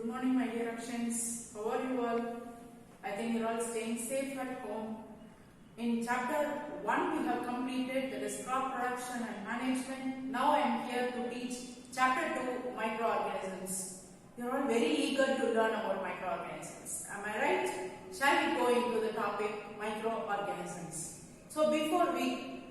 morning, my dear Akshans. How are you all? I think you're all staying safe at home. In chapter 1, we have completed, that is crop production and management. Now I am here to teach chapter 2, microorganisms. You're all very eager to learn about microorganisms. Am I right? Shall we go into the topic microorganisms? So before we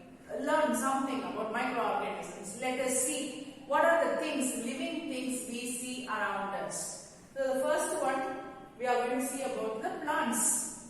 learn something about microorganisms, let us see what are the things, living things we see around us. So the first one, we are going to see about the plants.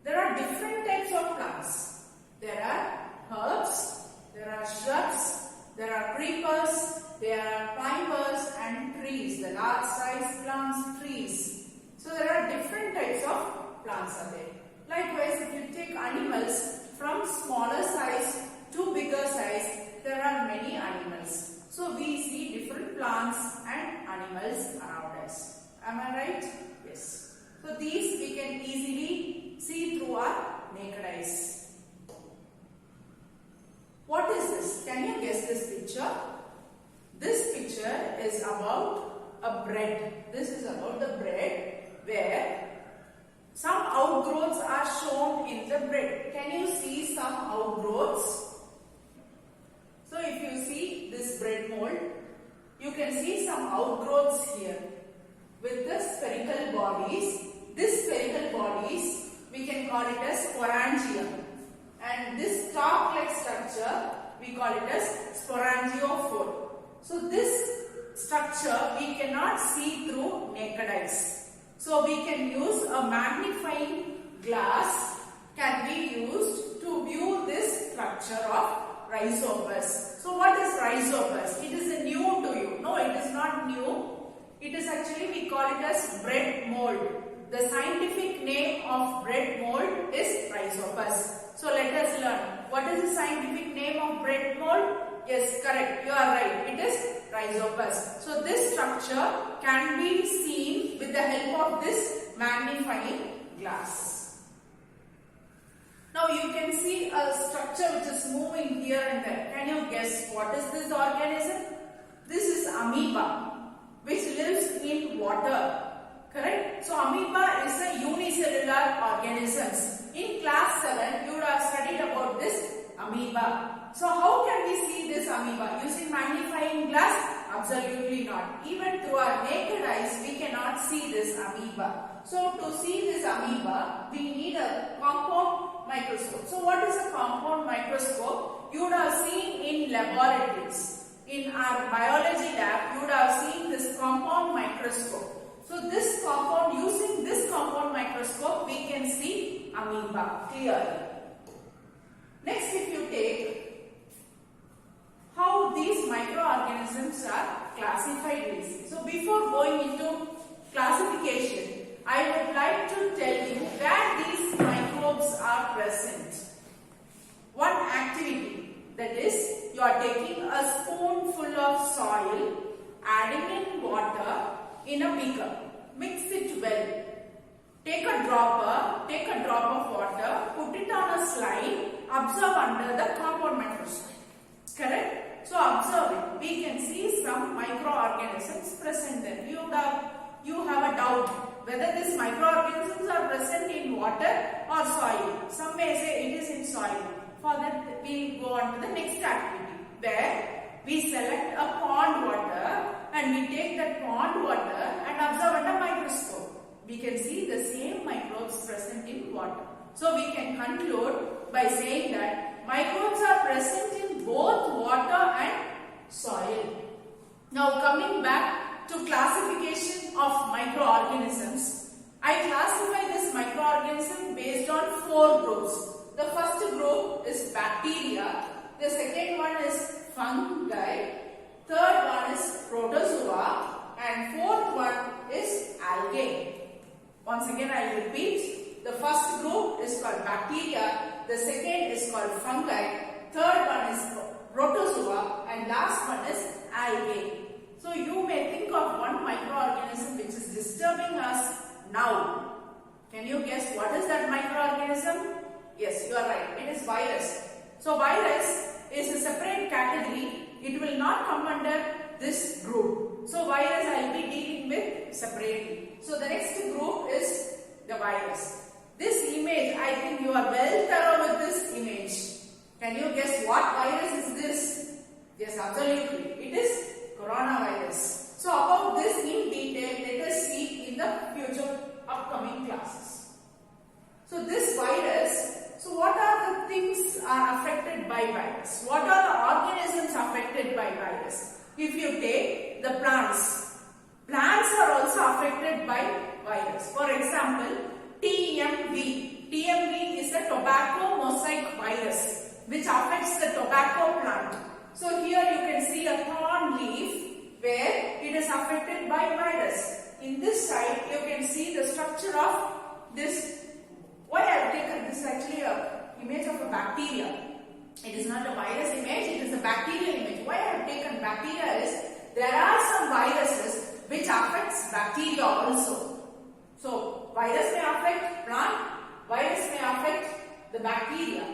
There are different types of plants. There are herbs, there are shrubs, there are creepers, there are climbers and trees, the large size plants, trees. So there are different types of plants are there. Likewise, if you take animals from smaller size to bigger size, there are many animals. So we see different plants and animals around us. Am I right? Yes. So these we can easily see through our naked eyes. What is this? Can you guess this picture? This picture is about a bread. This is about the bread where some outgrowths are shown in the bread. Can you see some outgrowths? So if you see this bread mold, you can see some outgrowths here with the spherical bodies. This spherical bodies, we can call it as sporangium, and this stalk-like structure, we call it as sporangiophore. So this structure we cannot see through naked eyes. So we can use a magnifying glass can be used to view this structure of rhizopus. So what is rhizopus? It is new to you. No, it is not new. It is actually, we call it as bread mold. The scientific name of bread mold is rhizopus. So let us learn. What is the scientific name of bread mold? Yes, correct. You are right. It is rhizopus. So this structure can be seen with the help of this magnifying glass. Now you can see a structure which is moving here and there. Can you guess what is this organism? This is amoeba, which lives in water. Correct? So amoeba is a unicellular organism. In class 7, you would have studied about this amoeba. So how can we see this amoeba? Using magnifying glass? Absolutely not. Even through our naked eyes, we cannot see this amoeba. So to see this amoeba, we need a compound microscope. So what is a compound microscope? You would have seen in laboratories. In our biology lab, you would have seen this compound microscope. So this compound, using this compound microscope, we can see amoeba clearly. Next, if you take how these microorganisms are classified, we see. So before going into classification, I would like to tell you where these microbes are present. One activity, that is, you are taking a spoonful of soil, adding in water in a beaker. Mix it well. Take a drop of water, put it on a slide, observe under the compound microscope. Correct? So observe it. We can see some microorganisms present there. You have a doubt whether these microorganisms are present in water or soil. Some may say it is in soil. For that, we go on to the next activity where we select a pond water and we take that pond water and observe under microscope. We can see the same microbes present in water. So we can conclude by saying that microbes are present in both water and soil. Now coming back to classification of microorganisms, I classify this microorganism based on 4 groups. The first group is bacteria, the second one is fungi, third one is protozoa, and fourth one is algae. Once again I will repeat. The first group is called bacteria, the second is called fungi, third one is protozoa, and last one is algae. So you may think of one microorganism which is disturbing us now. Can you guess what is that microorganism? Yes, you are right. It is virus. So virus is a separate category. It will not come under this group. So virus I will be dealing with separately. So the next group is the virus. This image, I think you are well thorough with this image. Can you guess what virus is this? Yes, absolutely. It is coronavirus. So about this in detail, let us see in the future upcoming classes. So this virus, so what are the things are affected by virus? What are the organisms affected by virus? If you take the plants, plants are also affected by virus. For example, TMV. TMV is a tobacco mosaic virus which affects the tobacco plant. So here you can see a thorn leaf where it is affected by virus. In this side you can see the structure of this. Why I have taken this actually a image of a bacteria. It is not a virus image, it is a bacterial image. Why I have taken bacteria is there are some viruses which affects bacteria also. So virus may affect plant, virus may affect the bacteria,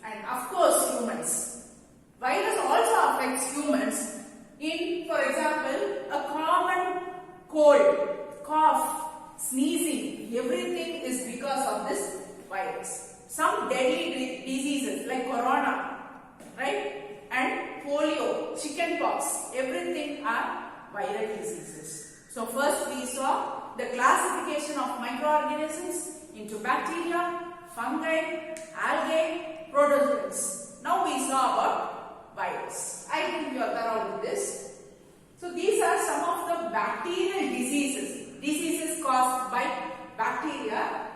and of course humans. Virus also affects humans in, for example, a common cold, cough, sneezing, everything is because of this virus. Some deadly diseases like corona, right, and polio, chickenpox, everything are viral diseases. So first we saw the classification of microorganisms into bacteria, fungi, algae, protozoans. Now we saw about virus. I think you are thorough with this. So these are some of the bacterial diseases caused by bacteria: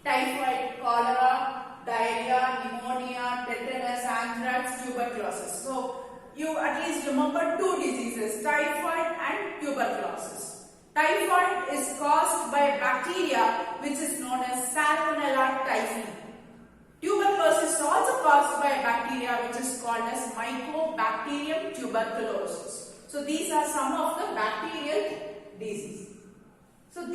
typhoid, cholera, diarrhea, pneumonia, tetanus, anthrax, tuberculosis. So you at least remember two diseases, typhoid and tuberculosis. Typhoid is caused by a bacteria which is known as Salmonella typhi. Tuberculosis is also caused by a bacteria which is called as Mycobacterium tuberculosis. So these are some of the bacterial diseases. So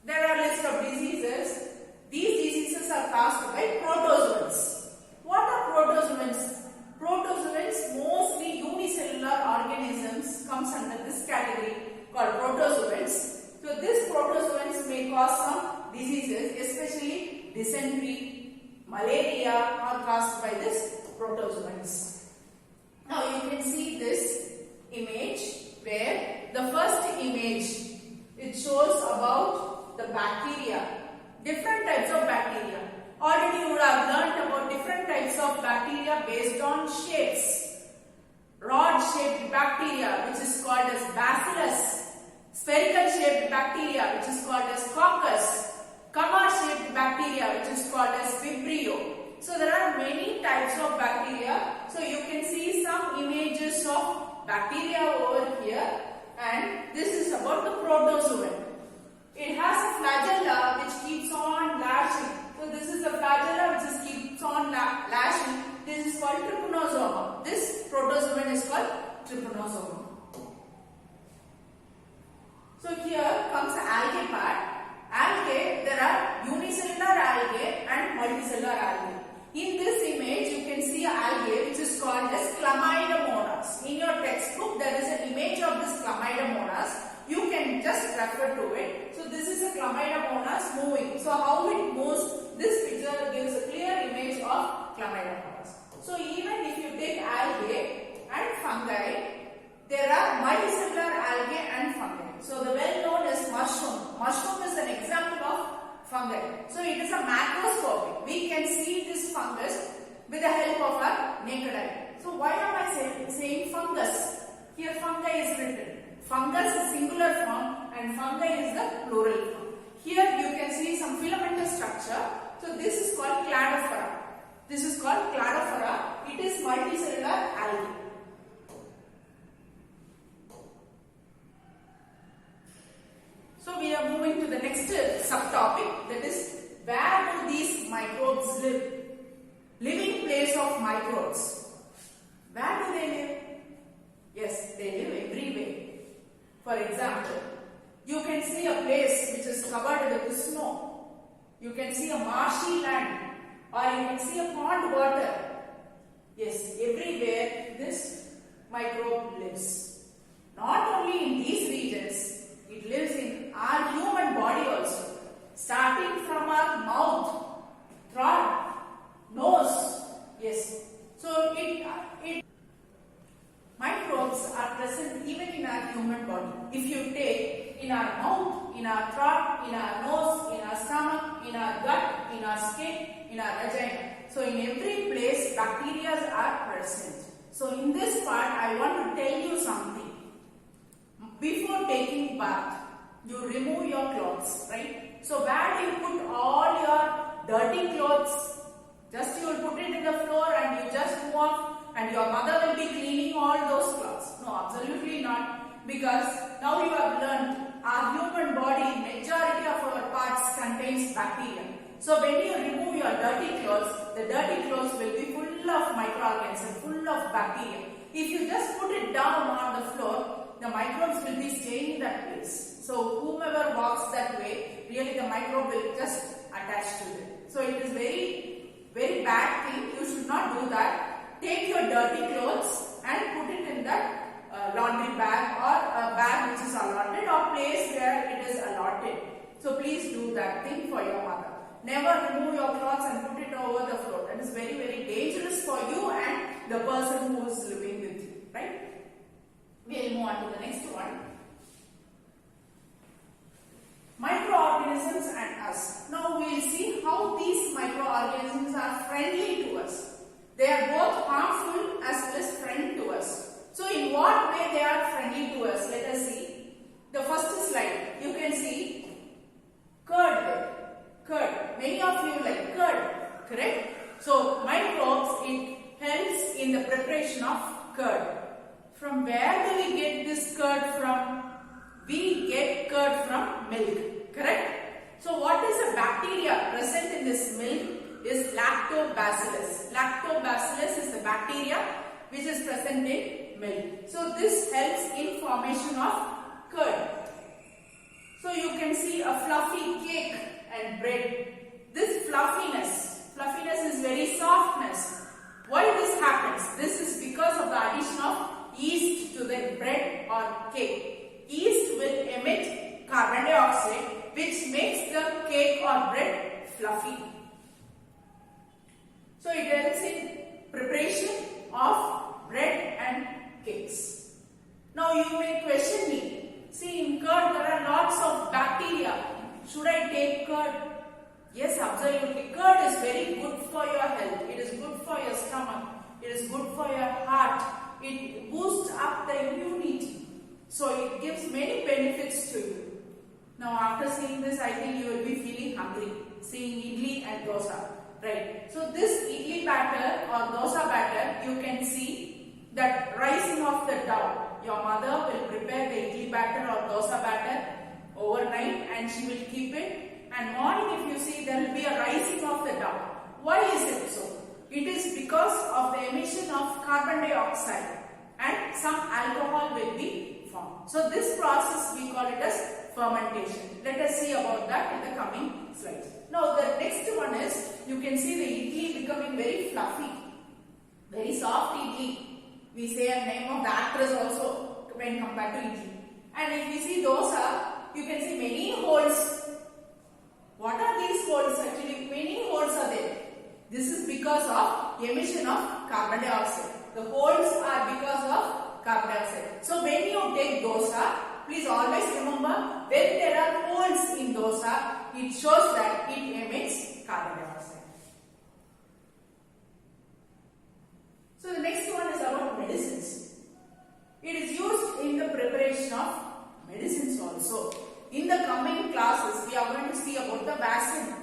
there are a list of diseases. These diseases are caused by protozoans. What are protozoans? Protozoans, mostly unicellular organisms, comes under this category called protozoans. So these protozoans may cause some diseases, especially dysentery, malaria are caused by this protozoans. Now you can see this image where the first image, it shows about the bacteria, different types of bacteria. Already you would have learnt about different types of bacteria based on shapes. Rod-shaped bacteria, which is called as bacillus. Spherical-shaped bacteria, which is called as coccus. Comma-shaped bacteria, which is called as vibrio. So there are many types of bacteria. So you can see some images of bacteria over here. And this is about the protozoan. It has a flagella which keeps on lashing. So this is a flagella which keeps on lashing. This is called trypanosoma. This protozoan is called trypanosoma. So here comes the algae part. Algae, there are unicellular algae and multicellular algae. In this image, you can see algae which is called as Chlamydomonas. In your textbook, there is an image of this Chlamydomonas. You can just refer to it. So this is a Chlamydomonas moving. So how it moves, this picture gives a clear image of Chlamydomonas. So even if you take algae and fungi, there are multicellular algae and fungi. So the well known is mushroom. Mushroom is an example of fungi. So it is a macroscopic. We can see this fungus with the help of our naked eye. So why am I saying fungus? Here fungi is written. Fungus is singular form and fungi is the plural form. Here you can see some filamentous structure. So this is called cladophora. This is called cladophora. It is multicellular algae. So we are moving to the next subtopic, that is, where do these microbes live? Living place of microbes. Where do they live? Yes, they live everywhere. For example, you can see a place which is covered with snow. You can see a marshy land, or you can see a pond water. Yes, everywhere this microbe lives. Not only in these regions, it lives in our human body also. Starting from our mouth, throat, nose. Yes. So microbes are present even in our human body. If you take in our mouth, in our throat, in our nose, in our stomach, in our gut, in our skin, in our vagina. So in every place bacteria are present. So in this part I want to tell you something. Before taking bath, you remove your clothes, right? So where do you put all your dirty clothes? Just you will put it in the floor and you just move off and your mother will be cleaning all those clothes. No, absolutely not. Because now you have learned our human body, majority of our parts contains bacteria. So when you remove your dirty clothes, the dirty clothes will be full of microorganisms, full of bacteria. If you just put it down on the floor, the microbes will be staying in that place. So whomever walks that way, really the microbe will just attach to it. So it is very bad thing. You should not do that. Take your dirty clothes and put it in that laundry bag or a bag which is allotted or place where it is allotted. So please do that thing for your mother. Never remove your clothes and put it over the floor. That is very dangerous for you and the person who is living with you. Right? We will move on to the next one. Microorganisms and us. Now we will see how these microorganisms are friendly to us. They are both harmful as well as friendly to us. So in what way they are friendly to us? Let us see. The first slide. You can see curd there. Curd. Many of you like curd. Correct? So microbes, it helps in the preparation of curd. From where do we get this curd from? We get curd from milk. Correct? So what is a bacteria present in this milk is lactobacillus. Lactobacillus is the bacteria which is present in milk. So this helps in formation of curd. So you can see a fluffy cake and bread. This fluffiness is very softness. Why this happens? This is because of the addition of yeast to the bread or cake. Yeast will emit carbon dioxide which makes the cake or bread fluffy. So it helps in preparation of bread and cakes. Now you may question me. See, in curd there are lots of bacteria. Should I take curd? Yes, absolutely. Curd is very good for your health. It is good for your stomach. It is good for your heart. It boosts up the immunity. So it gives many benefits to you. Now after seeing this, I think you will be feeling hungry. Seeing idli and dosa. Right. So this idli batter or dosa batter, you can see that rising of the dough. Your mother will prepare the idli batter or dosa batter overnight and she will keep it. And morning if you see, there will be a rising of the dough. Why is it so? It is because of the emission of carbon dioxide and some alcohol will be formed. So this process we call it as fermentation. Let us see about that in the coming slides. Now the next one is, you can see the idli becoming very fluffy, very soft idli. We say a name of the actress also when compared to idli. And if we see dosa, you can see many holes. What are these holes? Actually, many holes are there. This is because of emission of carbon dioxide. The holes are because of carbon dioxide. So when you take dosa, please always remember, when there are holes in dosa, it shows that it emits carbon dioxide. So the next one is about medicines. It is used in the preparation of medicines also. In the coming classes, we are going to see about the vaccine.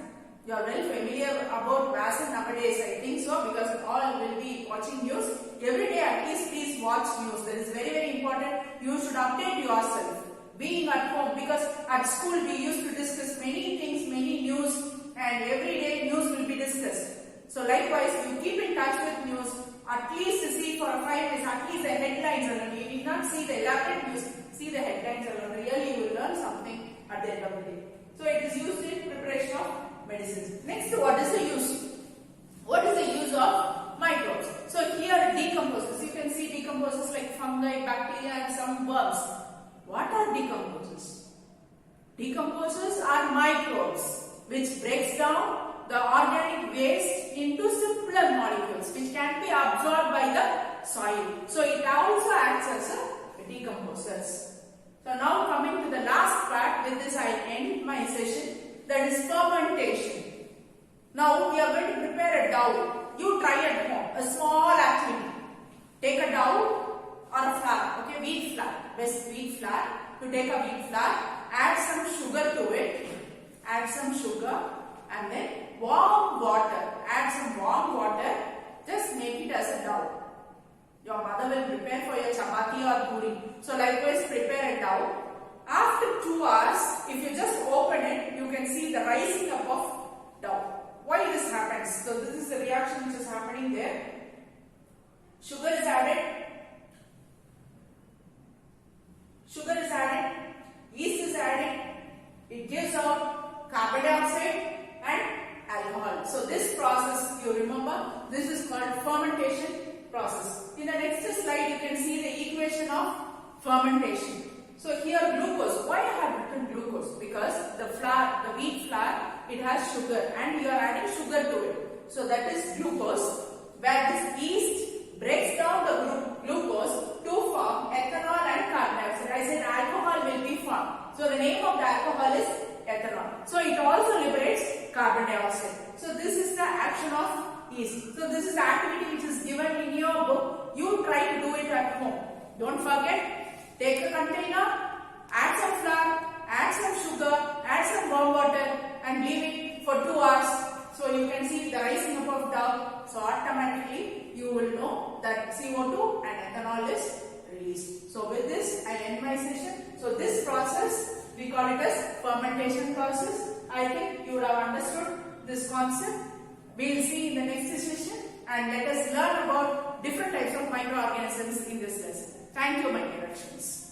You are well familiar about vaccine nowadays, I think so, because all will be watching news. Every day at least please watch news. That is very important. You should update yourself. Being at home, because at school we used to discuss many things, many news, and every day news will be discussed. So likewise, you keep in touch with news. At least see for 5 minutes, at least the headlines alone. You need not see the elaborate news. See the headlines alone. Really you will learn something at the end of the day. So it is used in preparation of medicines. Next, what is the use? What is the use of microbes? So here decomposes. You can see decomposes like fungi, bacteria and some worms. What are decomposers? Decomposers are microbes which breaks down the organic waste into simpler molecules which can be absorbed by the soil. So it also acts as a decomposers. So now coming to the last part, with this I end my session, that is fermentation. Now we are going to prepare a dough. You try at home, a small activity. Take a dough or a flour, okay, wheat flour, best wheat flour. You take a wheat flour, add some sugar to it, add some sugar and then warm water, add some warm water, just make it as a dough. Your mother will prepare for your chapati or puri. So likewise prepare a dough. After 2 hours, if you just open it, you can see the rising up of dough. Why this happens? So this is the reaction which is happening there. Sugar is added, yeast is added, it gives out carbon dioxide and alcohol. So this process, you remember, this is called fermentation process. In the next slide, you can see the equation of fermentation. So here glucose, why I have written glucose? Because the flour, the wheat flour, it has sugar and you are adding sugar to it. So that is glucose, where this yeast breaks down the glucose to form ethanol and carbon dioxide. I said alcohol will be formed. So the name of the alcohol is ethanol. So it also liberates carbon dioxide. So this is the action of yeast. So this is the activity which is given in your book. You try to do it at home. Don't forget, take a container, add some flour, add some sugar, add some warm water and leave it for 2 hours. So you can see the rising up of dough. So automatically you will know that CO2 and ethanol is released. So with this I end my session. So this process we call it as fermentation process. I think you would have understood this concept. We will see in the next session and let us learn about different types of microorganisms in this lesson. Thank you, my dear friends.